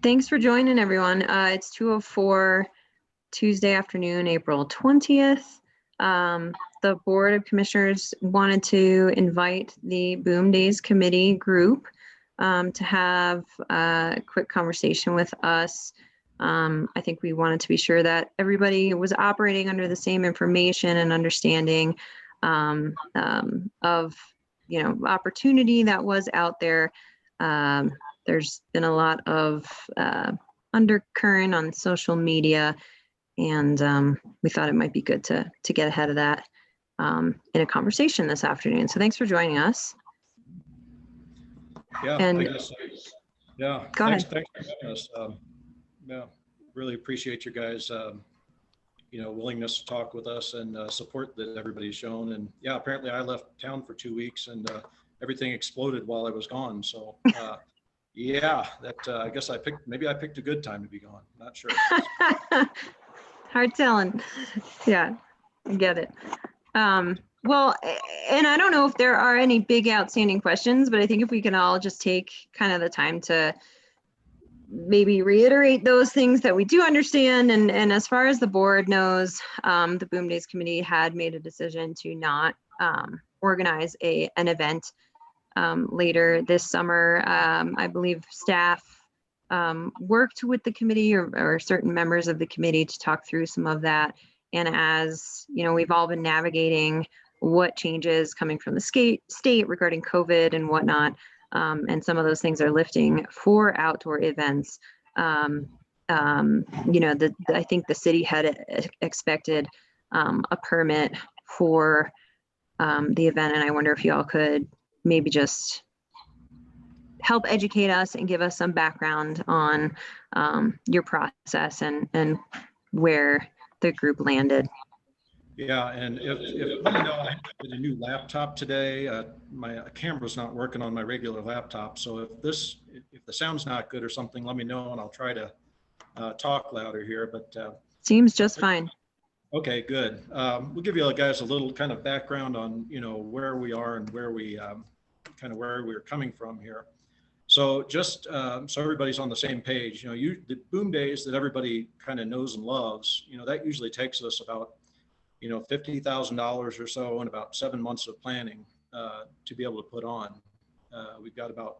Thanks for joining, everyone. It's 2:04 Tuesday afternoon, April 20th. The Board of Commissioners wanted to invite the Boom Days Committee group to have a quick conversation with us. I think we wanted to be sure that everybody was operating under the same information and understanding of, opportunity that was out there. There's been a lot of undercurrent on social media, and we thought it might be good to get ahead of that in a conversation this afternoon. So thanks for joining us. Yeah, and I guess. Yeah, go thanks ahead. for having us. Yeah, really appreciate your guys, willingness to talk with us and support that everybody's shown. And yeah, apparently I left town for 2 weeks and everything exploded while I was gone. So yeah, that I guess maybe I picked a good time to be gone. Not sure. Hard telling. Yeah, I get it. Well, and I don't know if there are any big outstanding questions, but I think if we can all just take kind of the time to maybe reiterate those things that we do understand. And as far as the board knows, the Boom Days Committee had made a decision to not organize an event later this summer. I believe staff worked with the committee or certain members of the committee to talk through some of that. And as we've all been navigating what changes coming from the state regarding COVID and whatnot, and some of those things are lifting for outdoor events. I think the city had expected a permit for the event, and I wonder if y'all could maybe just help educate us and give us some background on your process and where the group landed. Yeah, and if I did a new laptop today. My camera's not working on my regular laptop, so if the sound's not good or something, let me know and I'll try to talk louder here. But seems just fine. Okay, good. We'll give you guys a little kind of background on where we are and where we're coming from here. So just so everybody's on the same page, the Boom Days that everybody kind of knows and loves, that usually takes us about $50,000 or so and about 7 months of planning to be able to put on. We've got about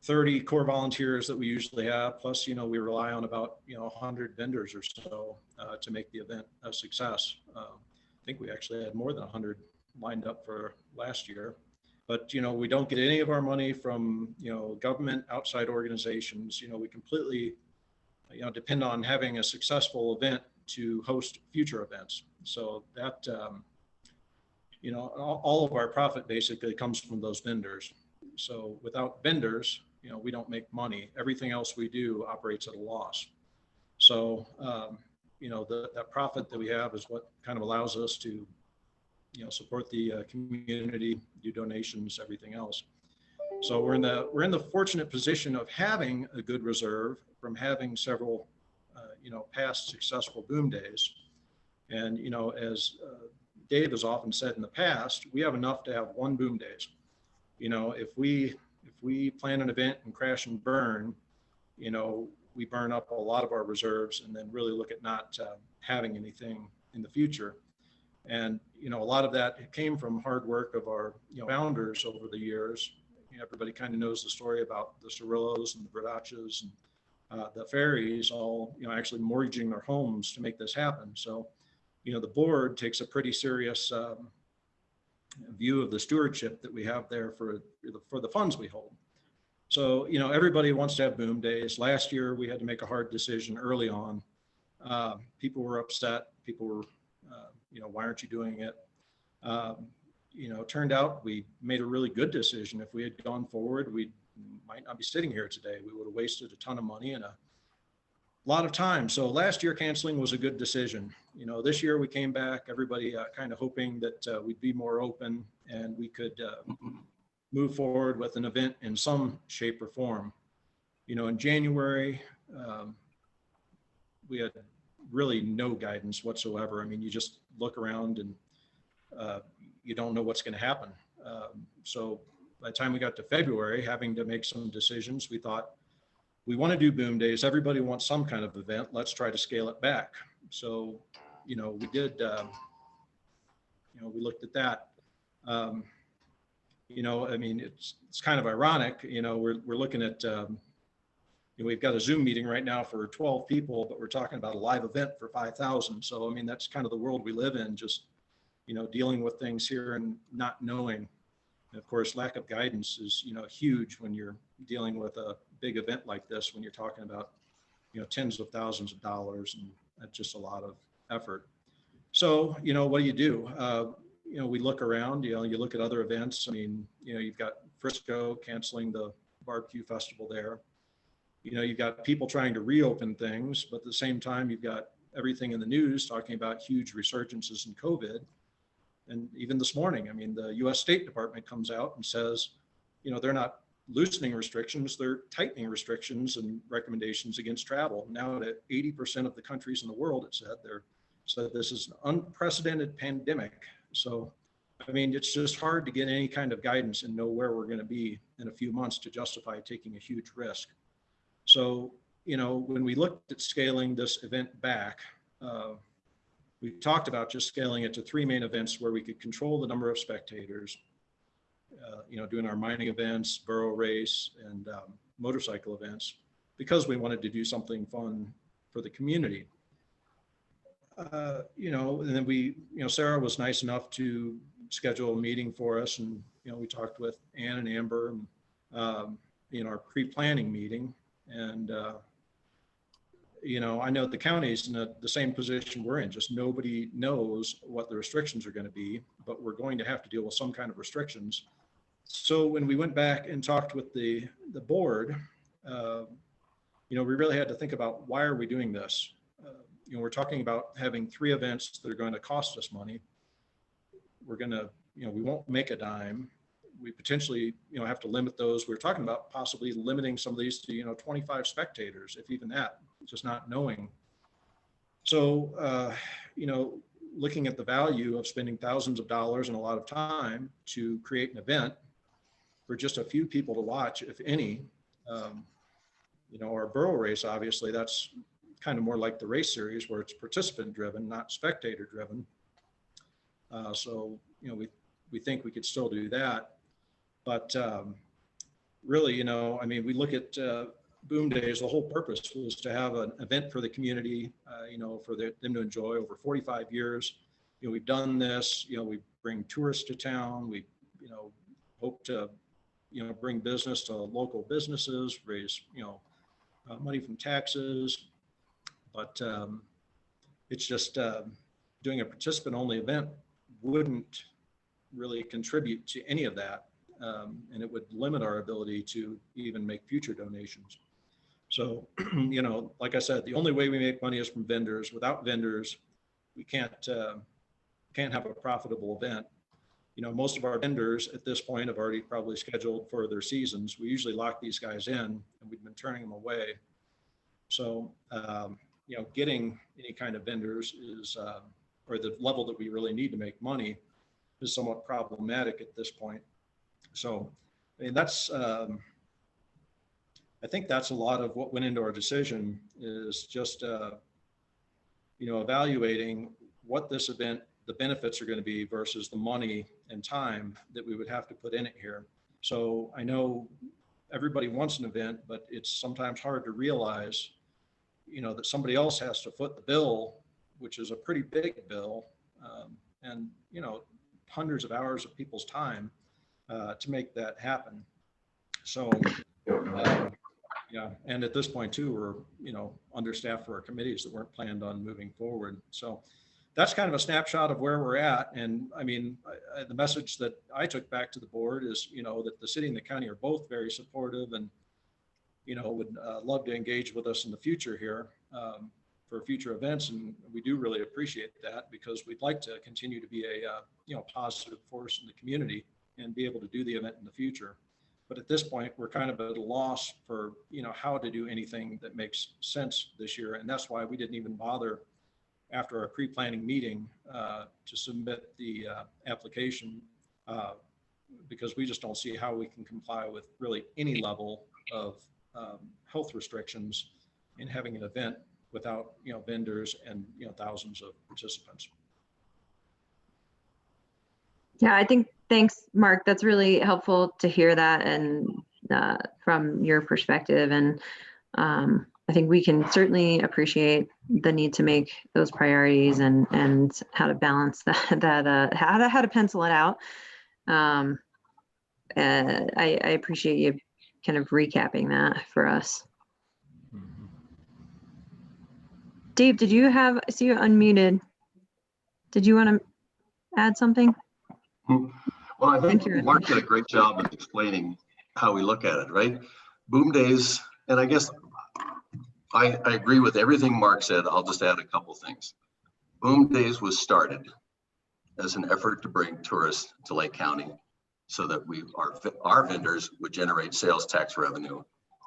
30 core volunteers that we usually have, plus we rely on about 100 vendors or so to make the event a success. I think we actually had more than 100 lined up for last year. But we don't get any of our money from government, outside organizations. We completely depend on having a successful event to host future events. So that all of our profit basically comes from those vendors. So without vendors, we don't make money. Everything else we do operates at a loss. So that profit that we have is what kind of allows us to support the community, do donations, everything else. So we're in the fortunate position of having a good reserve from having several past successful Boom Days. And as Dave has often said in the past, we have enough to have one Boom Days. If we plan an event and crash and burn, we burn up a lot of our reserves and then really look at not having anything in the future. And a lot of that came from hard work of our founders over the years. Everybody kind of knows the story about the Cirillos and the Bradachas and the Ferries all actually mortgaging their homes to make this happen. So the board takes a pretty serious view of the stewardship that we have there for the funds we hold. So everybody wants to have Boom Days. Last year we had to make a hard decision early on. People were upset. People were why aren't you doing it? Turned out we made a really good decision. If we had gone forward, we might not be sitting here today. We would have wasted a ton of money and a lot of time. So last year canceling was a good decision. This year we came back, everybody kind of hoping that we'd be more open and we could move forward with an event in some shape or form. In January, we had really no guidance whatsoever. I mean, you just look around and you don't know what's going to happen. So by the time we got to February, having to make some decisions, we thought, we want to do boom days. Everybody wants some kind of event. Let's try to scale it back. So, we did, we looked at that. I mean, it's kind of ironic, we're looking at, we've got a Zoom meeting right now for 12 people, but we're talking about a live event for 5,000. So, I mean, that's kind of the world we live in, just, dealing with things here and not knowing. And of course, lack of guidance is, huge when you're dealing with a big event like this, when you're talking about, tens of thousands of dollars, and that's just a lot of effort. So, what do? We look around, you look at other events. I mean, you've got Frisco canceling the barbecue festival there. You've got people trying to reopen things, but at the same time, you've got everything in the news talking about huge resurgences in COVID. And even this morning, I mean, the US State Department comes out and says, they're not loosening restrictions, they're tightening restrictions and recommendations against travel. Now that 80% of the countries in the world, it said this is an unprecedented pandemic. So, I mean, it's just hard to get any kind of guidance and know where we're going to be in a few months to justify taking a huge risk. So, when we looked at scaling this event back, we talked about just scaling it to 3 main events where we could control the number of spectators, doing our mining events, burro race, and motorcycle events, because we wanted to do something fun for the community. And then we, Sarah was nice enough to schedule a meeting for us, and we talked with Ann and Amber in our pre-planning meeting, and I know the county's in the same position we're in. Just nobody knows what the restrictions are going to be, but we're going to have to deal with some kind of restrictions. So when we went back and talked with the board, we really had to think about, why are we doing this? We're talking about having 3 events that are going to cost us money. We're going to, we won't make a dime. We potentially, have to limit those. We're talking about possibly limiting some of these to, 25 spectators, if even that, just not knowing. So, looking at the value of spending thousands of dollars and a lot of time to create an event for just a few people to watch, if any, our burro race, obviously, that's kind of more like the race series, where it's participant driven, not spectator driven. So, we think we could still do that. But really, I mean, we look at Boom Days, the whole purpose was to have an event for the community, for them to enjoy over 45 years. We've done this, we bring tourists to town. We, hope to, bring business to local businesses, raise, money from taxes. But it's just doing a participant only event wouldn't really contribute to any of that. And it would limit our ability to even make future donations. So, like I said, the only way we make money is from vendors. Without vendors, we can't have a profitable event. Most of our vendors at this point have already probably scheduled for their seasons. We usually lock these guys in, and we've been turning them away. So, getting any kind of vendors is, or the level that we really need to make money, is somewhat problematic at this point. So, I mean, that's, I think that's a lot of what went into our decision, is just, evaluating what this event, the benefits are going to be versus the money and time that we would have to put in it here. So I know everybody wants an event, but it's sometimes hard to realize, that somebody else has to foot the bill, which is a pretty big bill, and, hundreds of hours of people's time to make that happen. So, yeah, and at this point too, we're, understaffed for our committees that weren't planned on moving forward. So that's kind of a snapshot of where we're at. And I mean, the message that I took back to the board is, that the city and the county are both very supportive and, would love to engage with us in the future here for future events. And we do really appreciate that, because we'd like to continue to be a, positive force in the community and be able to do the event in the future. But at this point, we're kind of at a loss for, how to do anything that makes sense this year. And that's why we didn't even bother, after our pre-planning meeting, to submit the application, because we just don't see how we can comply with really any level of health restrictions in having an event without, vendors and, thousands of participants. Yeah, I think, thanks, Mark. That's really helpful to hear that and from your perspective. And I think we can certainly appreciate the need to make those priorities and how to balance how to pencil it out. I appreciate you kind of recapping that for us. Mm-hmm. Dave, I see you unmuted. Did you want to add something? Well, I think Mark did a great job of explaining how we look at it, right? Boom days, and I guess I agree with everything Mark said. I'll just add a couple things. Boom days was started as an effort to bring tourists to Lake County so that our vendors would generate sales tax revenue,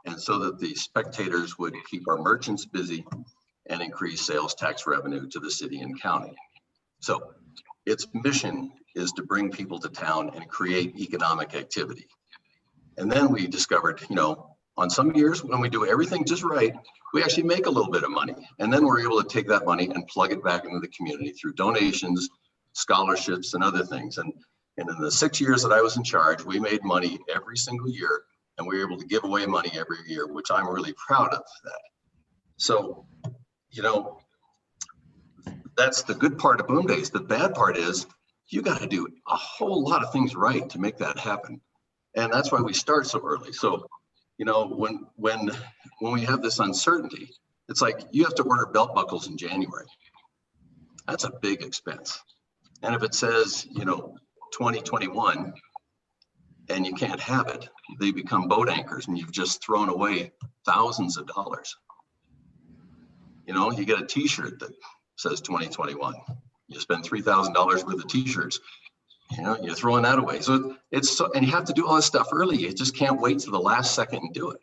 and so that the spectators would keep our merchants busy and increase sales tax revenue to the city and county. So its mission is to bring people to town and create economic activity. And then we discovered, on some years when we do everything just right, we actually make a little bit of money. And then we're able to take that money and plug it back into the community through donations, scholarships, and other things. And in the 6 years that I was in charge, we made money every single year, and we were able to give away money every year, which I'm really proud of that. So, that's the good part of Boom Days. The bad part is you got to do a whole lot of things right to make that happen. And that's why we start so early. So, when we have this uncertainty, it's like you have to order belt buckles in January. That's a big expense. And if it says, 2021 and you can't have it, they become boat anchors and you've just thrown away thousands of dollars. You get a t-shirt that says 2021. You spend $3,000 worth of t-shirts. You're throwing that away. So and you have to do all this stuff early. You just can't wait to the last second and do it.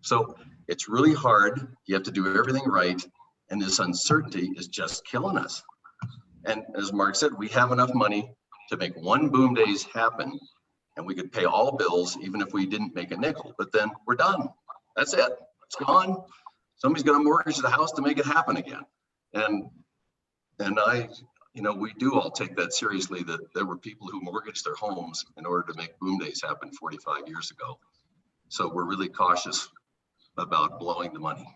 So it's really hard. You have to do everything right. And this uncertainty is just killing us. And as Mark said, we have enough money to make one Boom Days happen, and we could pay all bills even if we didn't make a nickel, but then we're done. That's it. It's gone. Somebody's going to mortgage the house to make it happen again. And I, we do all take that seriously, that there were people who mortgaged their homes in order to make Boom Days happen 45 years ago. So we're really cautious about blowing the money.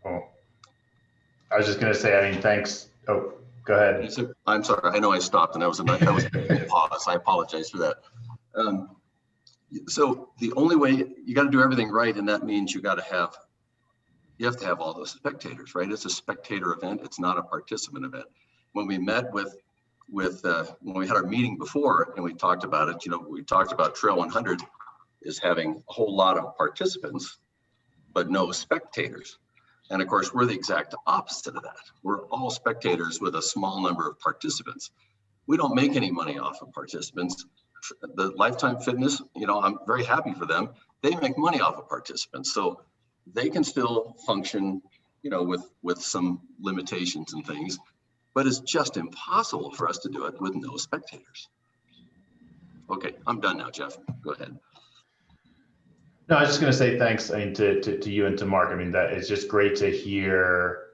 Oh, I was just going to say, thanks. Oh, go ahead. I'm sorry. I know I stopped and I was a pause. I apologize for that. So the only way, you got to do everything right, and that means you have to have all those spectators, right? It's a spectator event. It's not a participant event. When we met when we had our meeting before and we talked about it, we talked about Trail 100 is having a whole lot of participants, but no spectators. And of course, we're the exact opposite of that. We're all spectators with a small number of participants. We don't make any money off of participants. The Lifetime Fitness, I'm very happy for them. They make money off of participants. So they can still function, with some limitations and things, but it's just impossible for us to do it with no spectators. Okay, I'm done now, Jeff. Go ahead. No, I was just going to say thanks to you and to Mark. That it's just great to hear,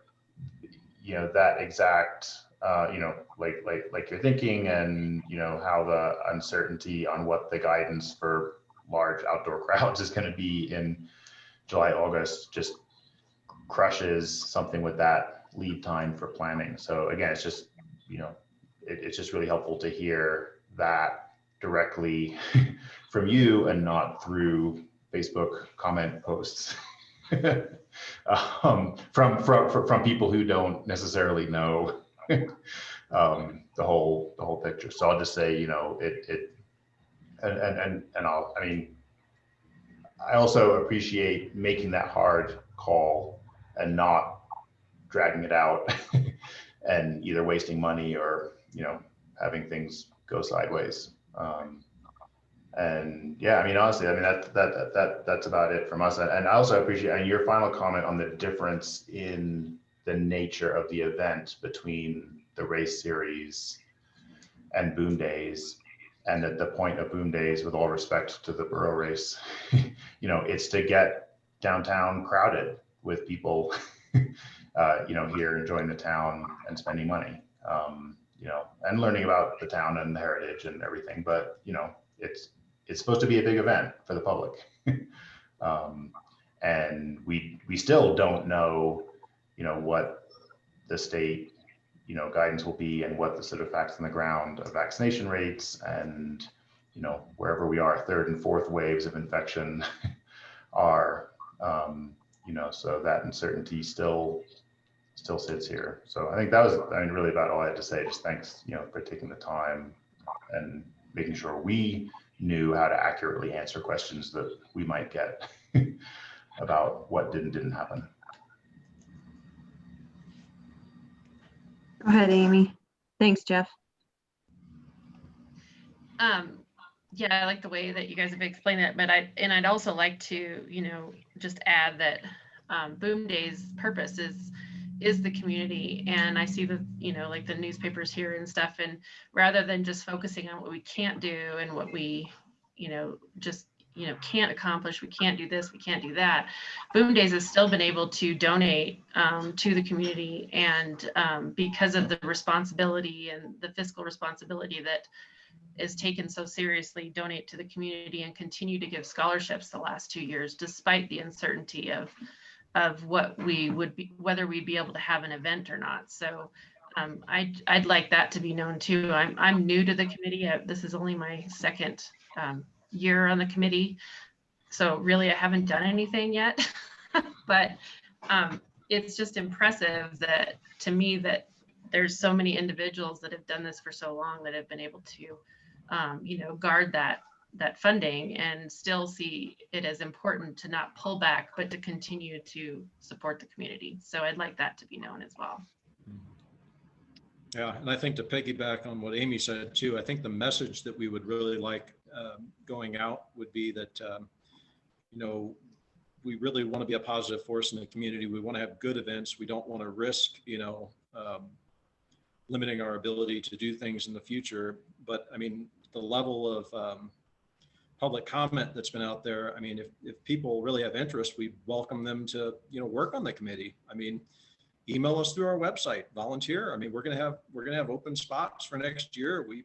that exact, like you're thinking, and how the uncertainty on what the guidance for large outdoor crowds is going to be in July, August just crushes something with that lead time for planning. So again, it's just, it's just really helpful to hear that directly from you and not through Facebook comment posts from people who don't necessarily know the whole picture. So I'll just say, I also appreciate making that hard call and not dragging it out and either wasting money or, having things go sideways. And yeah, honestly, that's about it from us. And I also appreciate your final comment on the difference in the nature of the event between the race series and Boom Days. And at the point of Boom Days, with all respect to the borough race, it's to get downtown crowded with people, here enjoying the town and spending money, and learning about the town and the heritage and everything. But, it's supposed to be a big event for the public. And we still don't know, what the state guidance will be and what the sort of facts on the ground of vaccination rates and, wherever we are, third and fourth waves of infection are, so that uncertainty still sits here. So I think that was, really about all I had to say. Just thanks, for taking the time and making sure we knew how to accurately answer questions that we might get about what didn't happen. Go ahead, Amy. Thanks, Jeff. Yeah, I like the way that you guys have explained it, but I'd also like to, just add that Boom Day's purpose is the community. And I see the, like the newspapers here and stuff, and rather than just focusing on what we can't do and what we, can't accomplish, we can't do this, we can't do that. Boom Days has still been able to donate to the community, and because of the responsibility and the fiscal responsibility that is taken so seriously, donate to the community and continue to give scholarships the last 2 years, despite the uncertainty of what we would be, whether we'd be able to have an event or not. So I'd like that to be known too. I'm new to the committee. This is only my second year on the committee, so really I haven't done anything yet. But it's just impressive that to me that there's so many individuals that have done this for so long that have been able to guard that funding and still see it as important to not pull back, but to continue to support the community. So I'd like that to be known as well. Yeah, and I think to piggyback on what Amy said too, I think the message that we would really like going out would be that, we really want to be a positive force in the community. We want to have good events. We don't want to risk, limiting our ability to do things in the future. But the level of public comment that's been out there, if people really have interest, we welcome them to, work on the committee. Email us through our website, volunteer. We're going to have open spots for next year. We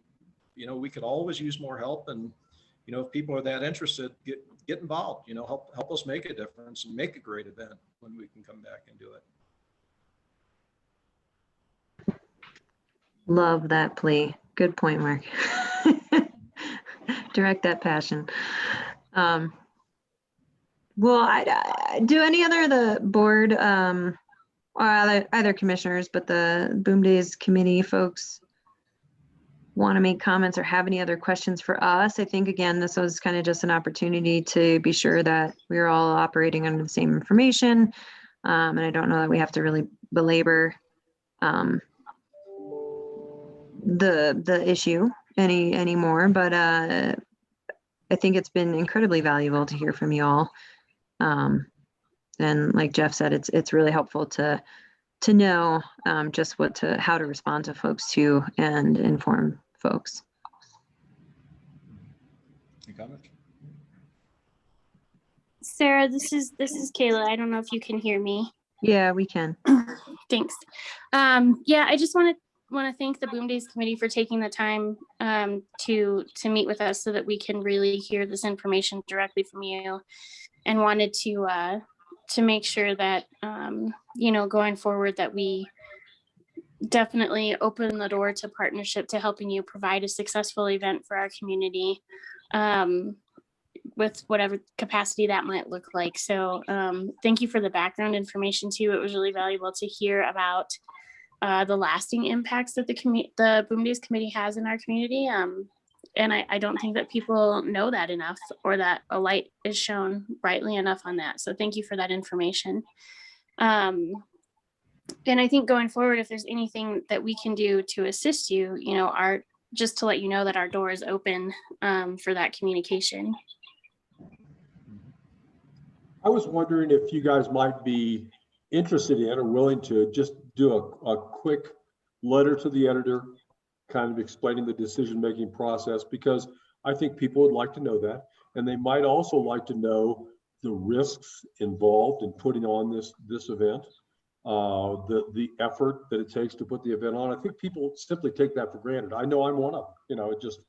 could always use more help. And, if people are that interested, get involved, help us make a difference and make a great event when we can come back and do it. Love that plea. Good point, Mark. Direct that passion. Well, I do any other of the board, or either commissioners, but the Boom Days committee folks want to make comments or have any other questions for us? I think, again, this was kind of just an opportunity to be sure that we're all operating under the same information. And I don't know that we have to really belabor the issue anymore, but I think it's been incredibly valuable to hear from you all. And like Jeff said, it's really helpful to know just how to respond to folks too and inform folks. Any comments? Sarah, this is Kayla. I don't know if you can hear me. Yeah, we can. Thanks. Yeah, I just want to thank the Boom Days committee for taking the time to meet with us so that we can really hear this information directly from you, and wanted to make sure that going forward that we definitely open the door to partnership to helping you provide a successful event for our community with whatever capacity that might look like. So thank you for the background information too. It was really valuable to hear about the lasting impacts that the Boom Days committee has in our community. And I don't think that people know that enough, or that a light is shown brightly enough on that. So thank you for that information. And I think going forward, if there's anything that we can do to assist you, just to let you know that our door is open for that communication. I was wondering if you guys might be interested in or willing to just do a quick letter to the editor, kind of explaining the decision-making process, because I think people would like to know that. And they might also like to know the risks involved in putting on this event, the effort that it takes to put the event on. I think people simply take that for granted. I know I'm one of them. You know, it just,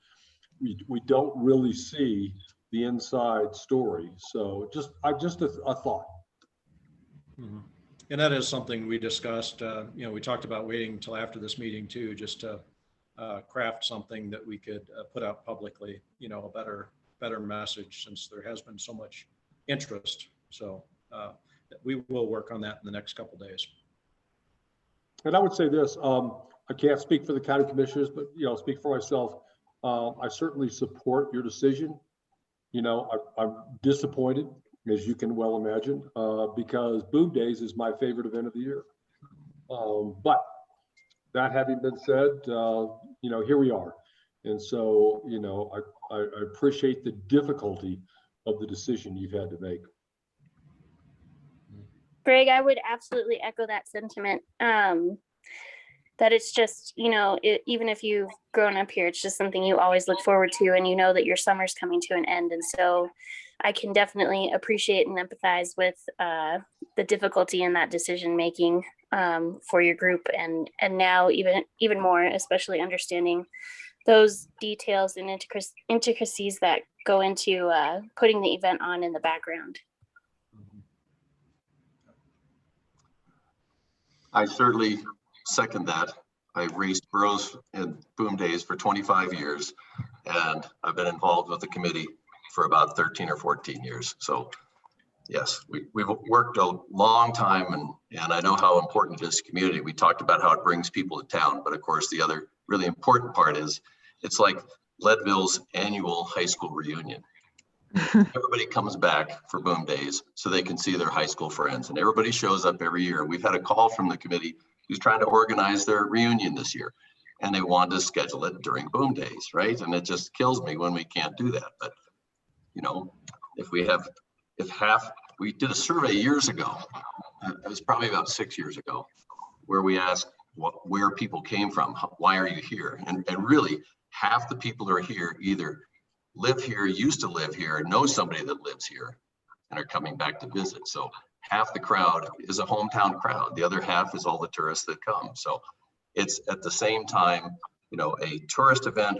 we don't really see the inside story. So just a thought. Mm-hmm. And that is something we discussed. You know, we talked about waiting until after this meeting too, just to craft something that we could put out publicly. You know, a better message, since there has been so much interest. So we will work on that in the next couple of days. And I would say this: I can't speak for the county commissioners, but you know, speak for myself. I certainly support your decision. You know, I'm disappointed, as you can well imagine, because Boom Days is my favorite event of the year. But that having been said, you know, here we are. And so, you know, I appreciate the difficulty of the decision you've had to make. Greg, I would absolutely echo that sentiment. That it's just, you know, even if you've grown up here, it's just something you always look forward to, and you know that your summer's coming to an end. And so I can definitely appreciate and empathize with the difficulty in that decision making for your group, and now even more, especially understanding those details and intricacies that go into putting the event on in the background. I certainly second that. I've raced burros and Boom Days for 25 years, and I've been involved with the committee for about 13 or 14 years. So yes, we've worked a long time, and I know how important it is to community. We talked about how it brings people to town, but of course the other really important part is it's like Leadville's annual high school reunion. Everybody comes back for Boom Days so they can see their high school friends, and everybody shows up every year. We've had a call from the committee who's trying to organize their reunion this year, and they want to schedule it during Boom Days, right? And it just kills me when we can't do that. But you know, we did a survey years ago, it was probably about 6 years ago, where we asked where people came from, why are you here? And really half the people who are here either live here, used to live here, know somebody that lives here, and are coming back to visit. So half the crowd is a hometown crowd. The other half is all the tourists that come. So it's at the same time, you know, a tourist event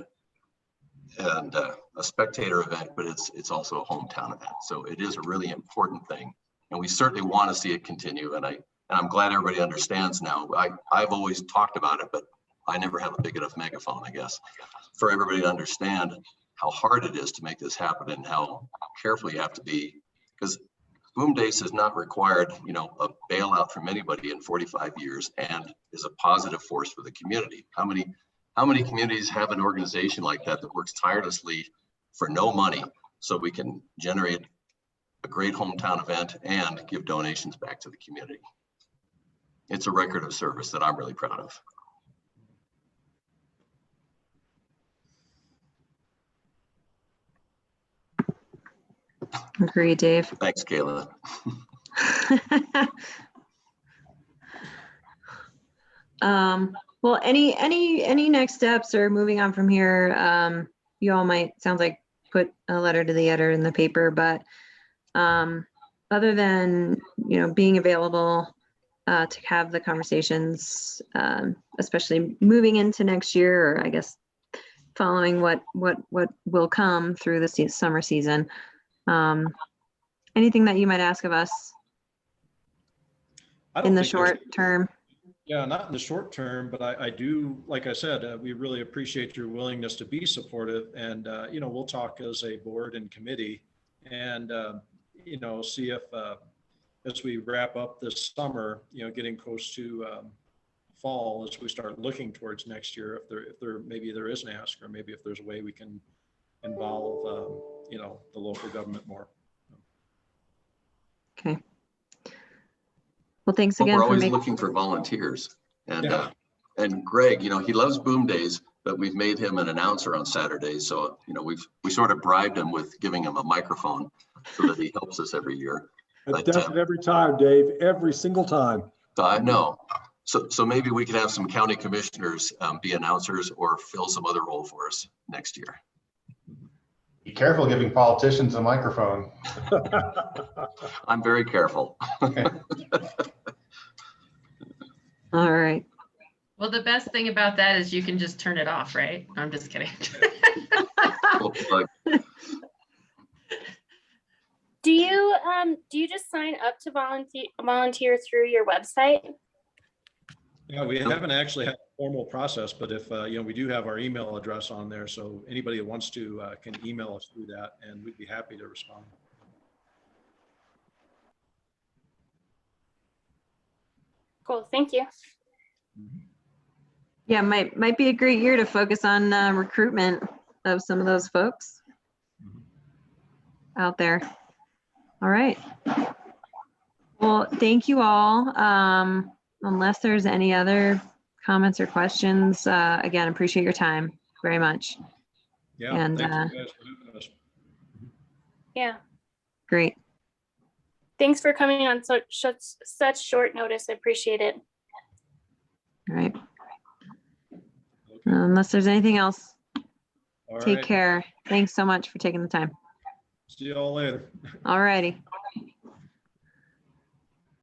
and a spectator event, but it's also a hometown event. So it is a really important thing, and we certainly want to see it continue. And I'm glad everybody understands now. I've always talked about it, but I never have a big enough megaphone, I guess, for everybody to understand how hard it is to make this happen and how careful you have to be, because Boom Days has not required, you know, a bailout from anybody in 45 years and is a positive force for the community. How many communities have an organization like that works tirelessly for no money so we can generate a great hometown event and give donations back to the community? It's a record of service that I'm really proud of. Agree, Dave. Thanks, Kayla. Well, any next steps or moving on from here? You all might, sounds like, put a letter to the editor in the paper, but other than, you know, being available to have the conversations, especially moving into next year, or I guess following what will come through the summer season. Anything that you might ask of us in the short term? Yeah, not in the short term, but I do, like I said, we really appreciate your willingness to be supportive, and you know, we'll talk as a board and committee, and you know, see if as we wrap up this summer, you know, getting close to fall, as we start looking towards next year, if there maybe there is an ask, or maybe if there's a way we can involve you know, the local government more. Okay. Well, thanks again. We're always looking for volunteers, and Yeah. And Greg, you know, he loves Boom Days, but we've made him an announcer on Saturdays. So, you know, we sort of bribed him with giving him a microphone so that he helps us every year. But, It does it every time, Dave, every single time. I know. So maybe we could have some county commissioners be announcers or fill some other role for us next year. Be careful giving politicians a microphone. I'm very careful. All right. Well, the best thing about that is you can just turn it off, right? I'm just kidding. Like, Do you just sign up to volunteer through your website? Yeah, we haven't actually had a formal process, but if, we do have our email address on there. So anybody that wants to can email us through that and we'd be happy to respond. Cool, thank you. Yeah, might be a great year to focus on recruitment of some of those folks out there. All right. Well, thank you all. Unless there's any other comments or questions, again, appreciate your time very much. Yeah, And, thank you guys for having us. Yeah, Great. thanks for coming on such short notice. I appreciate it. All right. Okay. Unless there's anything else, All take right. care. Thanks so much for taking the time. See you all later. All righty.